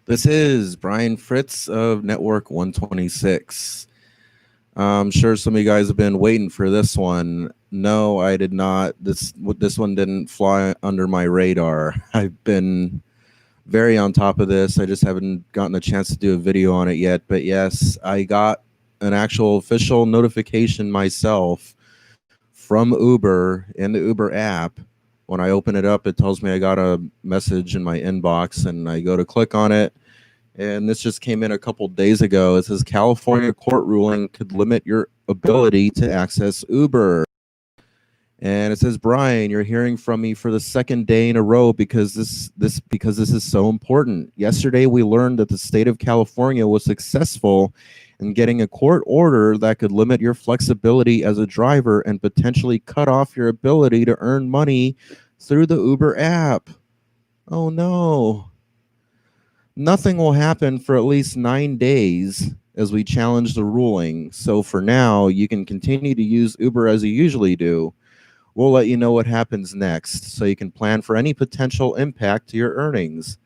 This is Brian Fritz of Network 126. I'm sure some of you guys have been waiting for this one. No, I did not. This one didn't fly under my radar. I've been very on top of this. I just haven't gotten a chance to do a video on it yet. But yes, I got an actual official notification myself from Uber in the Uber app. When I open it up, it tells me I got a message in my inbox, and I go to click on it. And this just came in a couple days ago. It says California court ruling could limit your ability to access Uber. And it says, Brian, you're hearing from me for the second day in a row because this is so important. Yesterday we learned that the state of California was successful in getting a court order that could limit your flexibility as a driver and potentially cut off your ability to earn money through the Uber app. Oh no. Nothing will happen for at least 9 days as we challenge the ruling. So for now, you can continue to use Uber as you usually do. We'll let you know what happens next so you can plan for any potential impact to your earnings.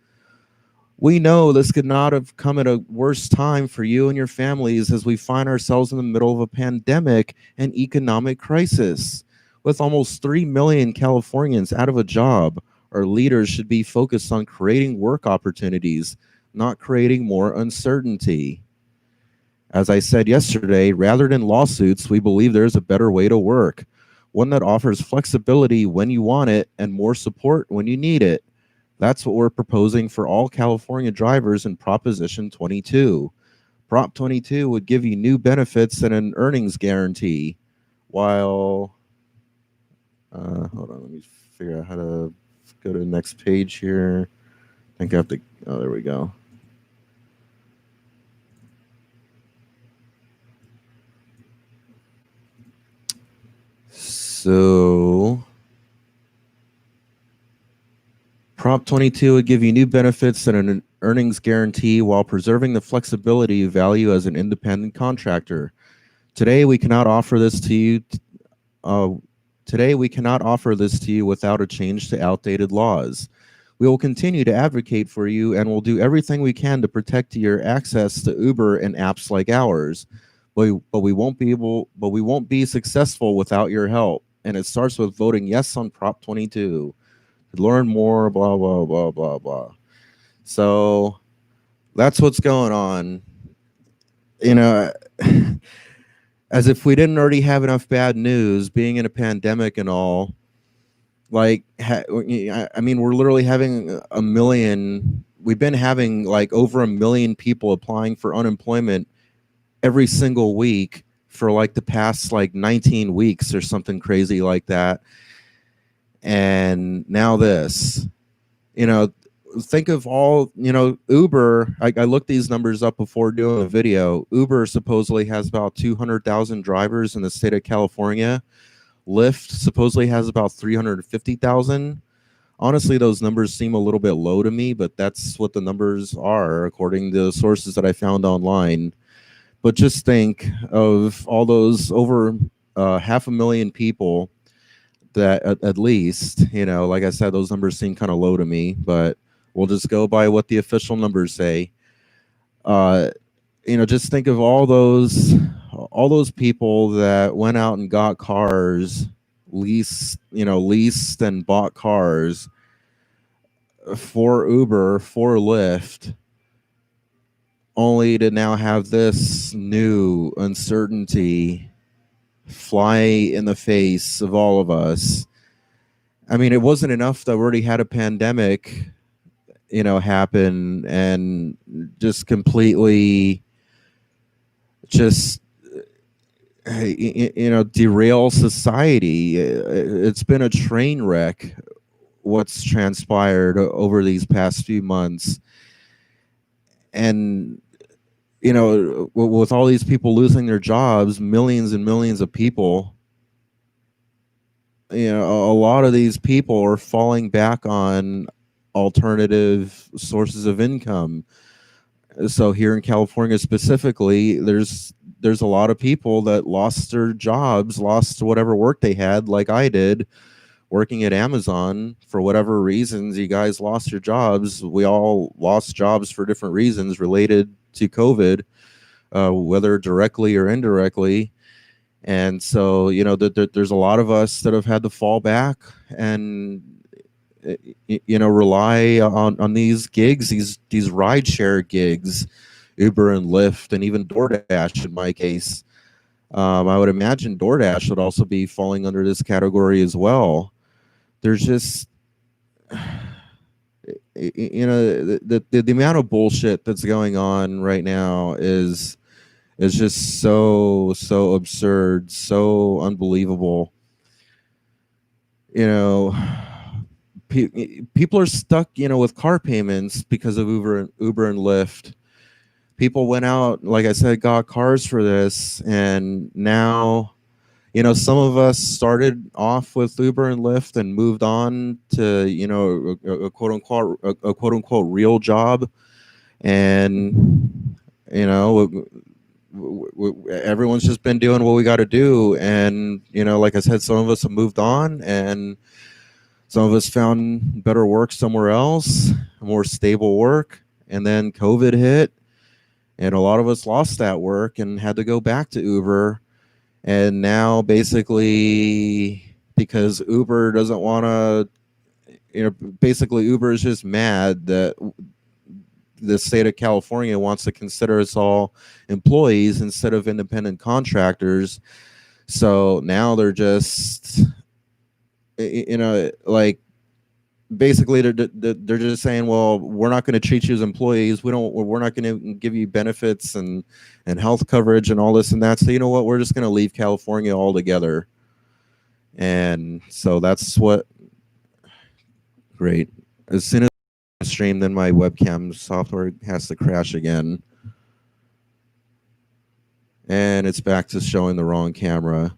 We know this could not have come at a worse time for you and your families as we find ourselves in the middle of a pandemic and economic crisis. With almost 3 million Californians out of a job, our leaders should be focused on creating work opportunities, not creating more uncertainty. As I said yesterday, rather than lawsuits, we believe there's a better way to work, one that offers flexibility when you want it and more support when you need it. That's what we're proposing for all California drivers in Proposition 22. Prop 22 would give you new benefits and an earnings guarantee, while hold on, let me figure out how to go to the next page here. I think I have to, oh, there we go. So Prop 22 would give you new benefits and an earnings guarantee while preserving the flexibility you value as an independent contractor. Today, we cannot offer this to you. Today, we cannot offer this to you without a change to outdated laws. We will continue to advocate for you and will do everything we can to protect your access to Uber and apps like ours. But we won't be successful without your help. And it starts with voting yes on Prop 22. To learn more, blah, blah, blah, blah, blah. So that's what's going on. You know, as if we didn't already have enough bad news, being in a pandemic and all. Like, I mean, we're literally having a million. We've been having like over 1 million people applying for unemployment every single week for like the past like 19 weeks or something crazy like that. And now this, think of all, Uber, I looked these numbers up before doing a video. Uber supposedly has about 200,000 drivers in the state of California. Lyft supposedly has about 350,000. Honestly, those numbers seem a little bit low to me, but that's what the numbers are according to the sources that I found online. But just think of all those over 500,000 people that at least, like I said, those numbers seem kind of low to me, but we'll just go by what the official numbers say. Just think of all those people that went out and got cars, leased and bought cars for Uber, for Lyft, only to now have this new uncertainty fly in the face of all of us. I mean, it wasn't enough that we already had a pandemic, happen and just completely derail society. It's been a train wreck what's transpired over these past few months. And with all these people losing their jobs, millions and millions of people, a lot of these people are falling back on alternative sources of income. So here in California specifically, there's a lot of people that lost their jobs, lost whatever work they had, like I did, working at Amazon for whatever reasons you guys lost your jobs. We all lost jobs for different reasons related to COVID, whether directly or indirectly. And so, there's a lot of us that have had to fall back and rely on these gigs, these rideshare gigs, Uber and Lyft, and even DoorDash in my case. I would imagine DoorDash would also be falling under this category as well. There's just, the amount of bullshit that's going on right now is just so absurd, so unbelievable. People are stuck, with car payments because of Uber and Lyft. People went out, like I said, got cars for this, and now, some of us started off with Uber and Lyft and moved on to, a quote unquote real job, and everyone's just been doing what we got to do, and like I said, some of us have moved on, and some of us found better work somewhere else, more stable work, and then COVID hit, and a lot of us lost that work and had to go back to Uber. And now basically, because Uber doesn't want to, basically Uber is just mad that the state of California wants to consider us all employees instead of independent contractors. So now they're just, like, basically they're just saying, well, we're not going to treat you as employees. We're not going to give you benefits and health coverage and all this and that. So you know what? We're just going to leave California altogether. And so that's what. Great. As soon as I stream, then my webcam software has to crash again. And it's back to showing the wrong camera.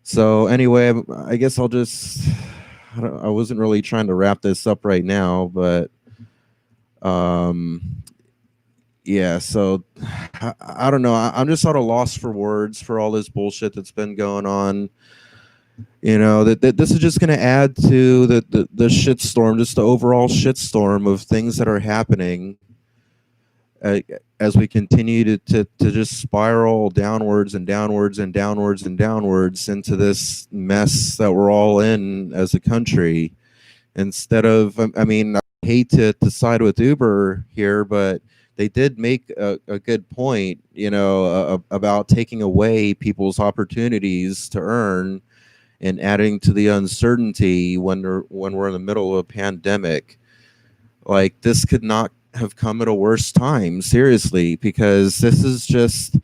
So anyway, I guess I'll just. I wasn't really trying to wrap this up right now, but yeah, so I don't know. I'm just sort of lost for words for all this bullshit that's been going on. That this is just going to add to the shitstorm, just the overall shitstorm of things that are happening as we continue to just spiral downwards and downwards and downwards and downwards into this mess that we're all in as a country. Instead of, I mean, I hate to side with Uber here, but they did make a good point, about taking away people's opportunities to earn and adding to the uncertainty when we're in the middle of a pandemic. Like, this could not have come at a worse time, seriously, because this is just,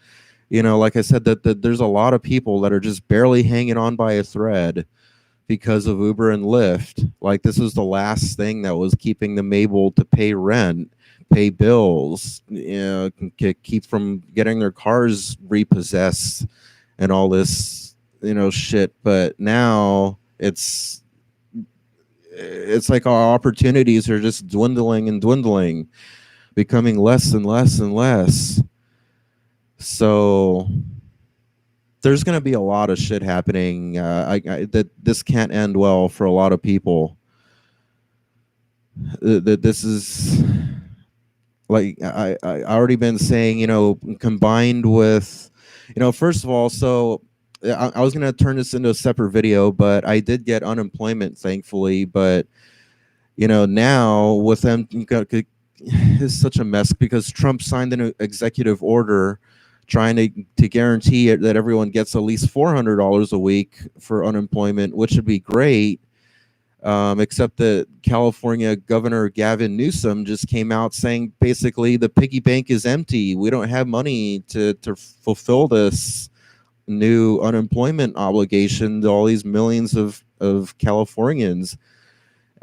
like I said, that there's a lot of people that are just barely hanging on by a thread because of Uber and Lyft. Like, this was the last thing that was keeping them able to pay rent, pay bills, keep from getting their cars repossessed and all this, shit. But now it's like our opportunities are just dwindling and dwindling, becoming less and less and less. So there's going to be a lot of shit happening. That this can't end well for a lot of people. That this is, like I already been saying, combined with, first of all, so I was going to turn this into a separate video, but I did get unemployment, thankfully. But, now with them, it's such a mess because Trump signed an executive order trying to guarantee that everyone gets at least $400 a week for unemployment, which would be great. Except that California Governor Gavin Newsom just came out saying basically the piggy bank is empty. We don't have money to fulfill this new unemployment obligation to all these millions of Californians.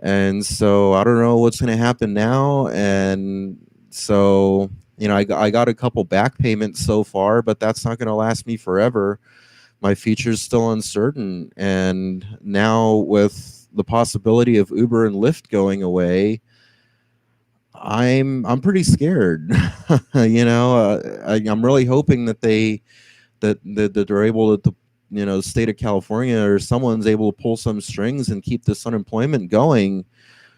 And so I don't know what's going to happen now. And so, I got a couple back payments so far, but that's not going to last me forever. My future's still uncertain. And now with the possibility of Uber and Lyft going away, I'm pretty scared. I'm really hoping that they're able to state of California or someone's able to pull some strings and keep this unemployment going,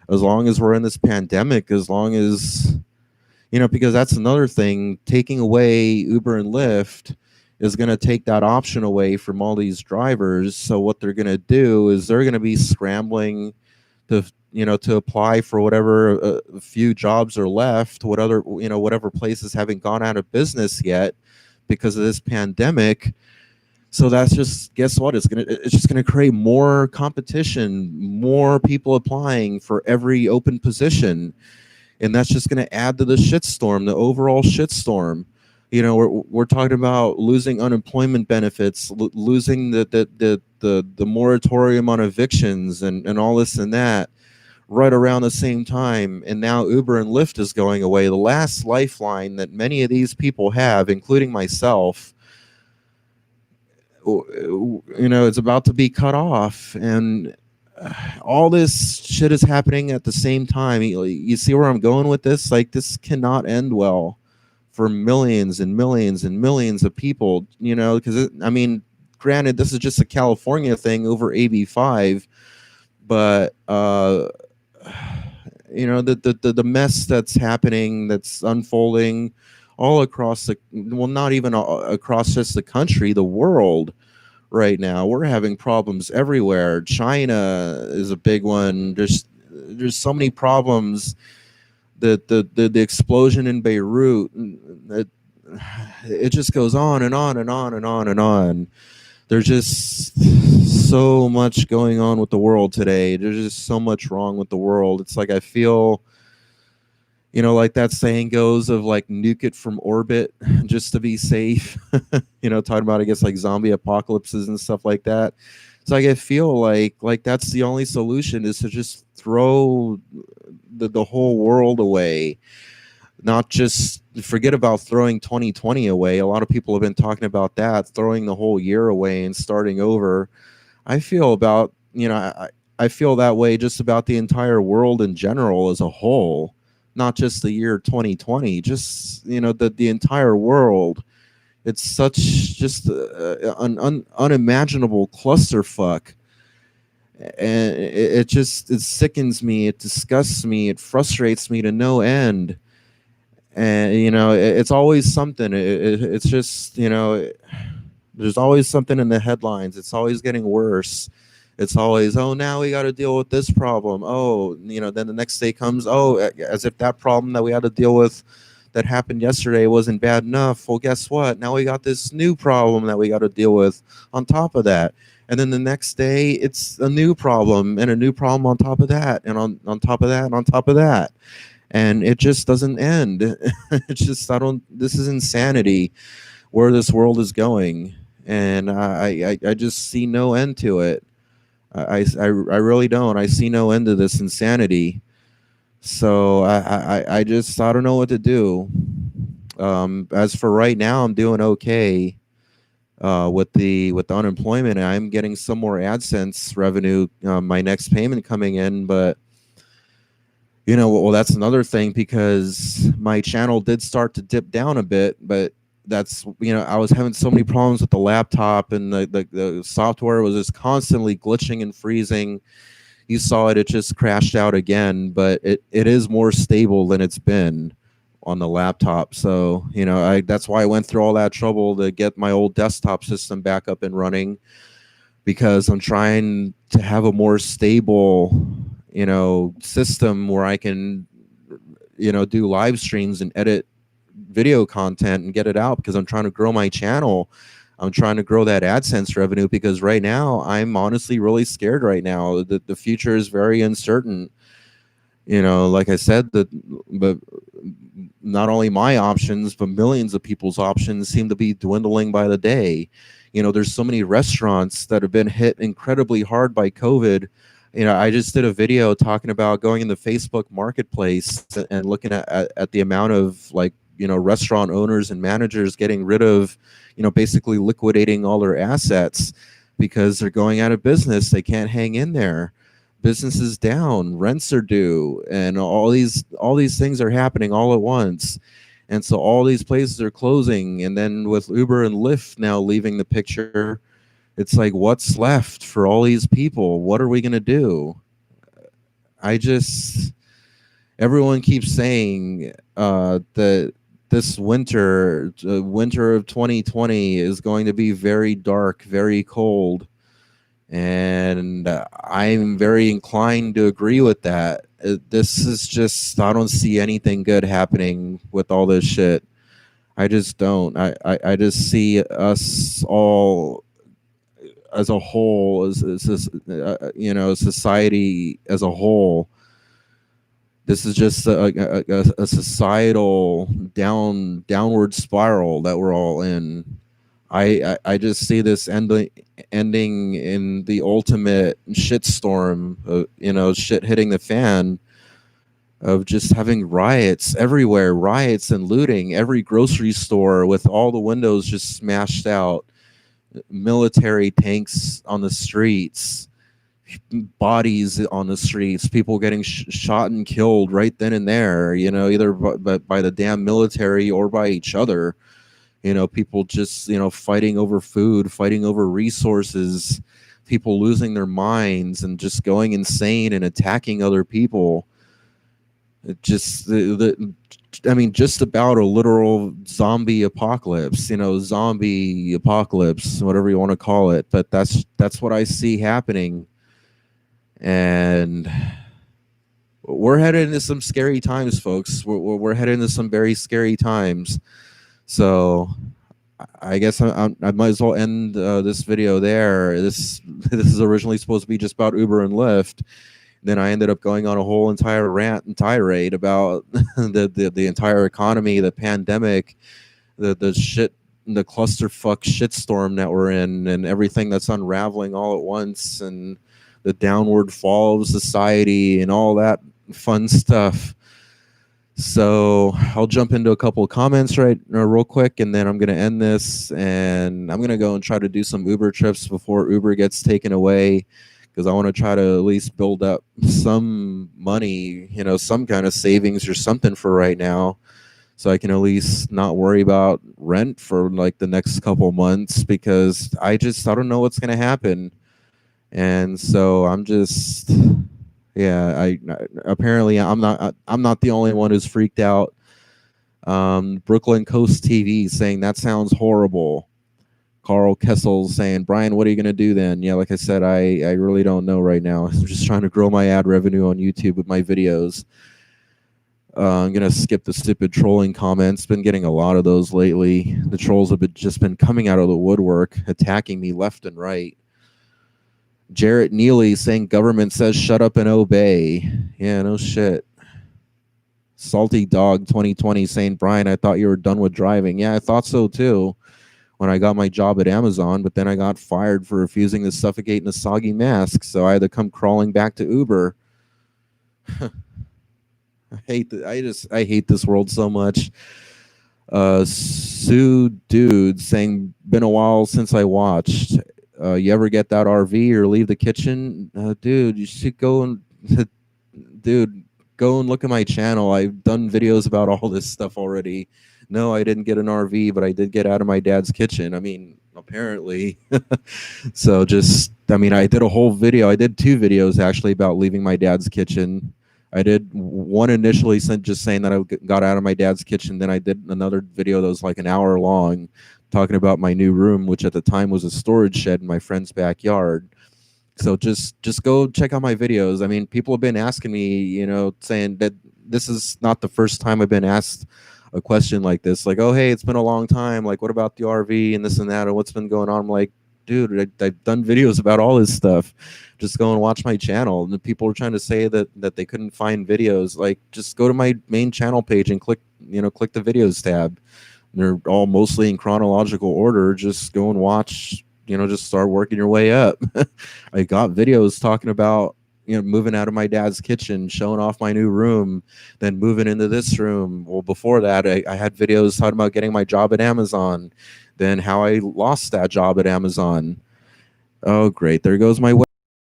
as long as we're in this pandemic, as long as, because that's another thing, taking away Uber and Lyft is going to take that option away from all these drivers. So what they're going to do is they're going to be scrambling to, to apply for whatever few jobs are left, whatever places haven't gone out of business yet because of this pandemic. So that's just, guess what, it's just gonna create more competition, more people applying for every open position, and that's just going to add to the shitstorm, the overall shitstorm. We're talking about losing unemployment benefits, losing the moratorium on evictions, and all this and that right around the same time. And now Uber and Lyft is going away, the last lifeline that many of these people have, including myself. It's about to be cut off, and all this shit is happening at the same time. You see where I'm going with this? Like, this cannot end well for millions and millions and millions of people, because granted, this is just a California thing over AB5, but the mess that's happening, that's unfolding all across not even across just the country, the world right now. We're having problems everywhere. China is a big one. There's so many problems. The explosion in Beirut, it just goes on and on and on and on and on. There's just so much going on with the world today. There's just so much wrong with the world. It's like I feel, like that saying goes of like, nuke it from orbit just to be safe. Talking about, I guess, like zombie apocalypses and stuff like that. So I feel like that's the only solution, is to just throw the whole world away. Not just forget about throwing 2020 away. A lot of people have been talking about that, throwing the whole year away and starting over. I feel I feel that way just about the entire world in general as a whole, not just the year 2020, just, the entire world. It's such just an unimaginable clusterfuck. And it sickens me, it disgusts me, it frustrates me to no end. And it's always something. It's just, there's always something in the headlines. It's always getting worse. It's always, oh, now we got to deal with this problem. Oh, then the next day comes, oh, as if that problem that we had to deal with that happened yesterday wasn't bad enough. Well, guess what? Now we got this new problem that we got to deal with on top of that. And then the next day, it's a new problem and a new problem on top of that, and on top of that, and on top of that. And it just doesn't end. It's just, this is insanity where this world is going. And I just see no end to it. I really don't. I see no end to this insanity. So I don't know what to do. As for right now, I'm doing okay with the unemployment. I'm getting some more AdSense revenue, my next payment coming in, but well, that's another thing, because my channel did start to dip down a bit, but that's, I was having so many problems with the laptop, and the software was just constantly glitching and freezing. You saw it just crashed out again, but it is more stable than it's been on the laptop. So, that's why I went through all that trouble to get my old desktop system back up and running, because I'm trying to have a more stable, system where I can, do live streams and edit video content and get it out, because I'm trying to grow my channel. I'm trying to grow that AdSense revenue, because right now I'm honestly really scared right now. The future is very uncertain. Like I said, but not only my options, but millions of people's options seem to be dwindling by the day. There's so many restaurants that have been hit incredibly hard by COVID. I just did a video talking about going in the Facebook marketplace and looking at the amount of restaurant owners and managers getting rid of, basically liquidating all their assets because they're going out of business. They can't hang in there. Business is down, rents are due, and all these things are happening all at once. And so all these places are closing. And then with Uber and Lyft now leaving the picture, It's like, what's left for all these people? What are we going to do? I just, everyone keeps saying that this winter, winter of 2020, is going to be very dark, very cold. And I'm very inclined to agree with that. This is just, I don't see anything good happening with all this shit. I just don't. I just see us all as a whole, society as a whole. This is just a societal downward spiral that we're all in. I just see this ending in the ultimate shitstorm, shit hitting the fan, of just having riots everywhere, riots and looting, every grocery store with all the windows just smashed out, military tanks on the streets, bodies on the streets, people getting shot and killed right then and there, either by the damn military or by each other. People just, fighting over food, fighting over resources, people losing their minds and just going insane and attacking other people. It just, I mean, just about a literal zombie apocalypse, zombie apocalypse, whatever you want to call it. But that's what I see happening. And we're headed into some scary times, folks. We're headed into some very scary times. So I guess I might as well end this video there. This is originally supposed to be just about Uber and Lyft. Then I ended up going on a whole entire rant and tirade about the entire economy, the pandemic, the shit, the clusterfuck shitstorm that we're in, and everything that's unraveling all at once, and the downward fall of society and all that fun stuff. So I'll jump into a couple of comments real quick, and then I'm going to end this, and I'm going to go and try to do some Uber trips before Uber gets taken away, because I want to try to at least build up some money, some kind of savings or something for right now, so I can at least not worry about rent for like the next couple months, because I don't know what's going to happen. And so I'm just, yeah, apparently I'm not the only one who's freaked out. Brooklyn Coast TV saying that sounds horrible. Carl Kessel saying, Brian, what are you going to do then? Yeah, like I said, I really don't know right now. I'm just trying to grow my ad revenue on YouTube with my videos. I'm going to skip the stupid trolling comments. Been getting a lot of those lately. The trolls have just been coming out of the woodwork, attacking me left and right. Jarrett Neely saying government says shut up and obey. Yeah, no shit. Salty Dog 2020 saying, Brian, I thought you were done with driving. Yeah, I thought so too when I got my job at Amazon, but then I got fired for refusing to suffocate in a soggy mask, so I had to come crawling back to Uber. I hate this world so much. Sue Dude saying, been a while since I watched. You ever get that RV or leave the kitchen? Dude, you should go and go and look at my channel. I've done videos about all this stuff already. No, I didn't get an RV, but I did get out of my dad's kitchen. I mean, apparently. So I did a whole video. I did 2 videos actually about leaving my dad's kitchen. I did one initially just saying that I got out of my dad's kitchen. Then I did another video that was like an hour long, talking about my new room, which at the time was a storage shed in my friend's backyard. So just go check out my videos. I mean, people have been asking me, saying that this is not the first time I've been asked a question like this. Like, oh, hey, it's been a long time. Like, what about the RV and this and that, and what's been going on? I'm like, dude, I've done videos about all this stuff. Just go and watch my channel. And the people are trying to say that they couldn't find videos. Like, just go to my main channel page and click the videos tab. They're all mostly in chronological order. Just go and watch, just start working your way up. I got videos talking about, moving out of my dad's kitchen, showing off my new room, then moving into this room. Well, before that, I had videos talking about getting my job at Amazon, then how I lost that job at Amazon. Oh, great. There goes my web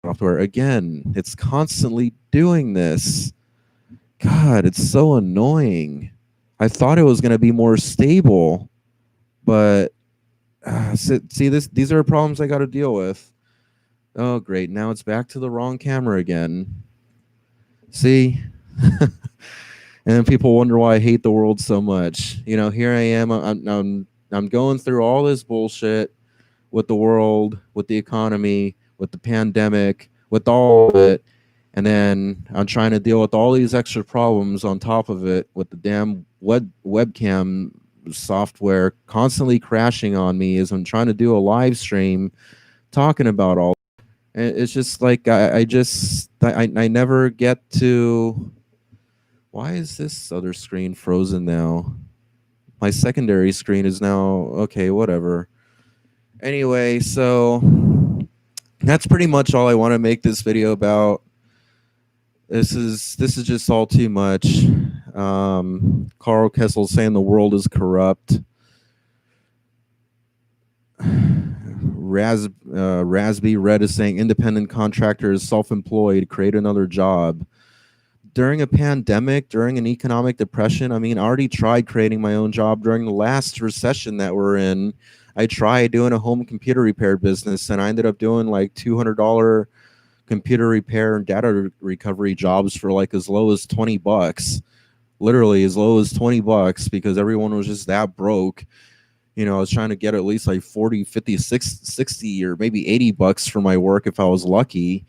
software again. It's constantly doing this. God, it's so annoying. I thought it was going to be more stable, but See this. These are problems I got to deal with. Oh, great! Now it's back to the wrong camera again. See, and then people wonder why I hate the world so much. Here I am. I'm going through all this bullshit with the world, with the economy, with the pandemic, with all of it. And then I'm trying to deal with all these extra problems on top of it with the damn webcam software constantly crashing on me as I'm trying to do a live stream talking about all. And it's just like I never get to. Why is this other screen frozen now? My secondary screen is now okay. Whatever. Anyway, so that's pretty much all I want to make this video about. This is just all too much. Carl Kessel saying the world is corrupt. Rasby Red is saying independent contractors, self-employed, create another job. During a pandemic, during an economic depression, I mean, I already tried creating my own job during the last recession that we're in. I tried doing a home computer repair business, and I ended up doing like $200 computer repair and data recovery jobs for like as low as $20, literally as low as $20, because everyone was just that broke. I was trying to get at least like 40, 50, 60, or maybe $80 for my work if I was lucky,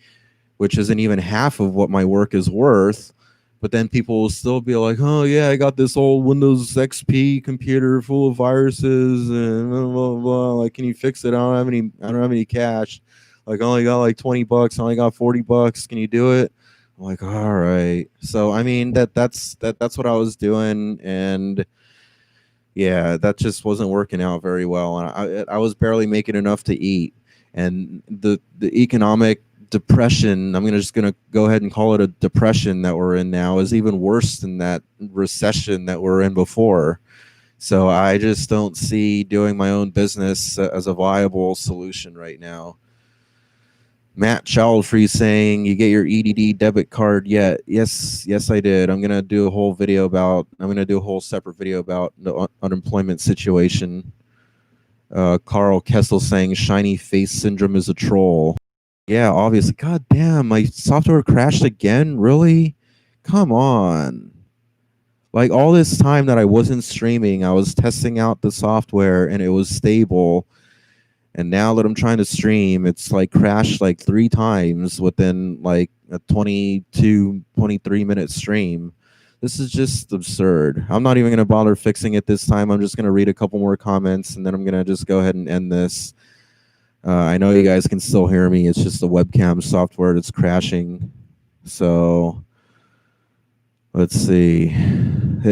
which isn't even half of what my work is worth. But then people will still be like, oh yeah, I got this old Windows XP computer full of viruses and blah, blah, blah. Like, can you fix it? I don't have any cash. Like, I only got like $20, I only got $40. Can you do it? I'm like, all right. So I mean that's what I was doing, and yeah, that just wasn't working out very well, and I was barely making enough to eat, and the economic depression, I'm gonna go ahead and call it a depression that we're in now, is even worse than that recession that we're in before. So I just don't see doing my own business as a viable solution right now. Matt Childfree saying, you get your EDD debit card yet? Yes, I did. I'm gonna do a whole separate video about the unemployment situation. Carl Kessel saying shiny face syndrome is a troll. Yeah, obviously. God damn, my software crashed again? Really? Come on. Like, all this time that I wasn't streaming, I was testing out the software and it was stable. And now that I'm trying to stream, it's like crashed like 3 times within like a 22, 23-minute stream. This is just absurd. I'm not even going to bother fixing it this time. I'm just going to read a couple more comments and then I'm going to just go ahead and end this. I know you guys can still hear me. It's just the webcam software that's crashing. So let's see.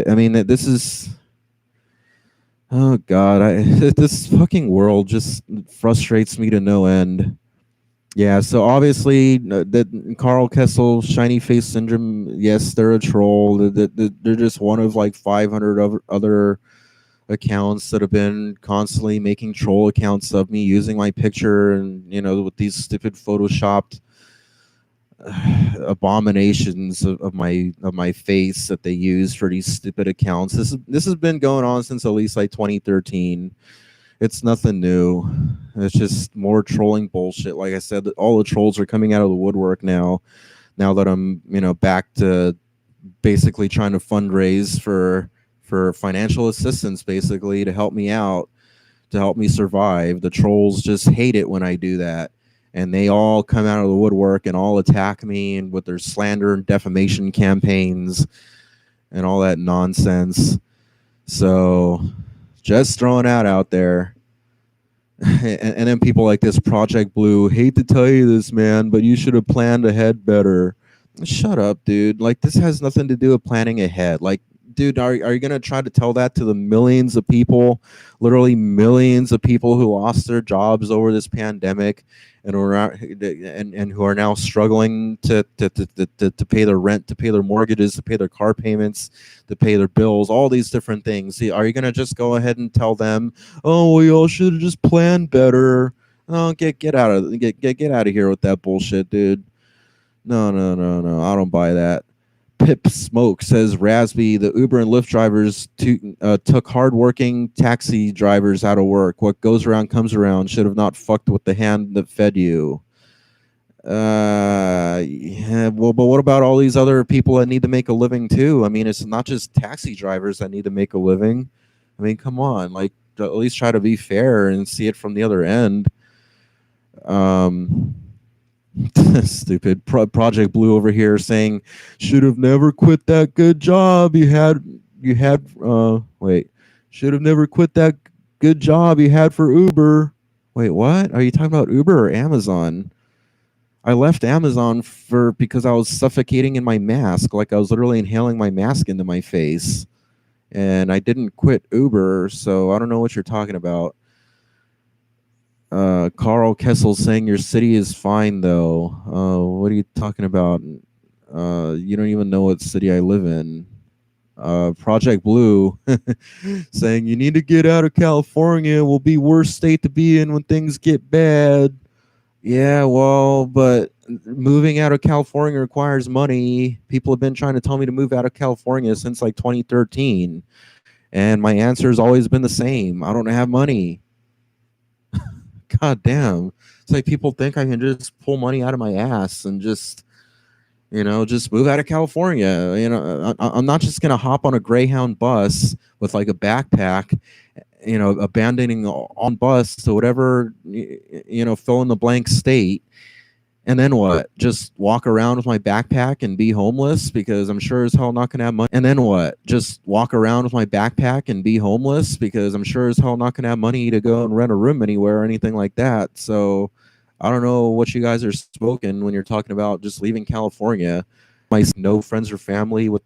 I mean, this is... Oh God, this fucking world just frustrates me to no end. Yeah, so obviously that Carl Kessel, shiny face syndrome. Yes, they're a troll. They're just one of like 500 other accounts that have been constantly making troll accounts of me using my picture, and with these stupid photoshopped abominations of my face that they use for these stupid accounts. This has been going on since at least like 2013. It's nothing new. It's just more trolling bullshit. Like I said, all the trolls are coming out of the woodwork now that I'm back to basically trying to fundraise for financial assistance, basically, to help me out, to help me survive. The trolls just hate it when I do that, and they all come out of the woodwork and all attack me and with their slander and defamation campaigns and all that nonsense. So just throwing that out there. And then people like this Project Blue, hate to tell you this, man, but you should have planned ahead better. Shut up, dude. Like, this has nothing to do with planning ahead. Like, dude, are you going to try to tell that to the millions of people, literally millions of people who lost their jobs over this pandemic and who are now struggling to pay their rent, to pay their mortgages, to pay their car payments, to pay their bills, all these different things? Are you going to just go ahead and tell them, oh, we all should have just planned better? Oh, get out of here with that bullshit, dude. No, I don't buy that. Pip Smoke says Rasby, the Uber and Lyft drivers took hardworking taxi drivers out of work. What goes around comes around. Should have not fucked with the hand that fed you. Yeah, well, but what about all these other people that need to make a living too? I mean, it's not just taxi drivers that need to make a living. I mean, come on, like at least try to be fair and see it from the other end. Um, stupid Project Blue over here saying should have never quit that good job wait, should have never quit that good job you had for Uber. Wait, what? Are you talking about Uber or Amazon? I left Amazon for because I was suffocating in my mask, like I was literally inhaling my mask into my face. And I didn't quit Uber, so I don't know what you're talking about. Carl Kessel saying your city is fine though. What are you talking about? You don't even know what city I live in. Project Blue saying you need to get out of California. Will be worst state to be in when things get bad. Yeah, well, but moving out of California requires money. People have been trying to tell me to move out of California since like 2013. And my answer has always been the same. I don't have money. God damn. It's like people think I can just pull money out of my ass and just move out of California. I'm not just going to hop on a Greyhound bus with like a backpack, abandoning on bus to whatever, fill in the blank state. And then what? Just walk around with my backpack and be homeless because I'm sure as hell not going to have money. And then what? Just walk around with my backpack and be homeless because I'm sure as hell not going to have money to go and rent a room anywhere or anything like that. So I don't know what you guys are smoking when you're talking about just leaving California. My no friends or family with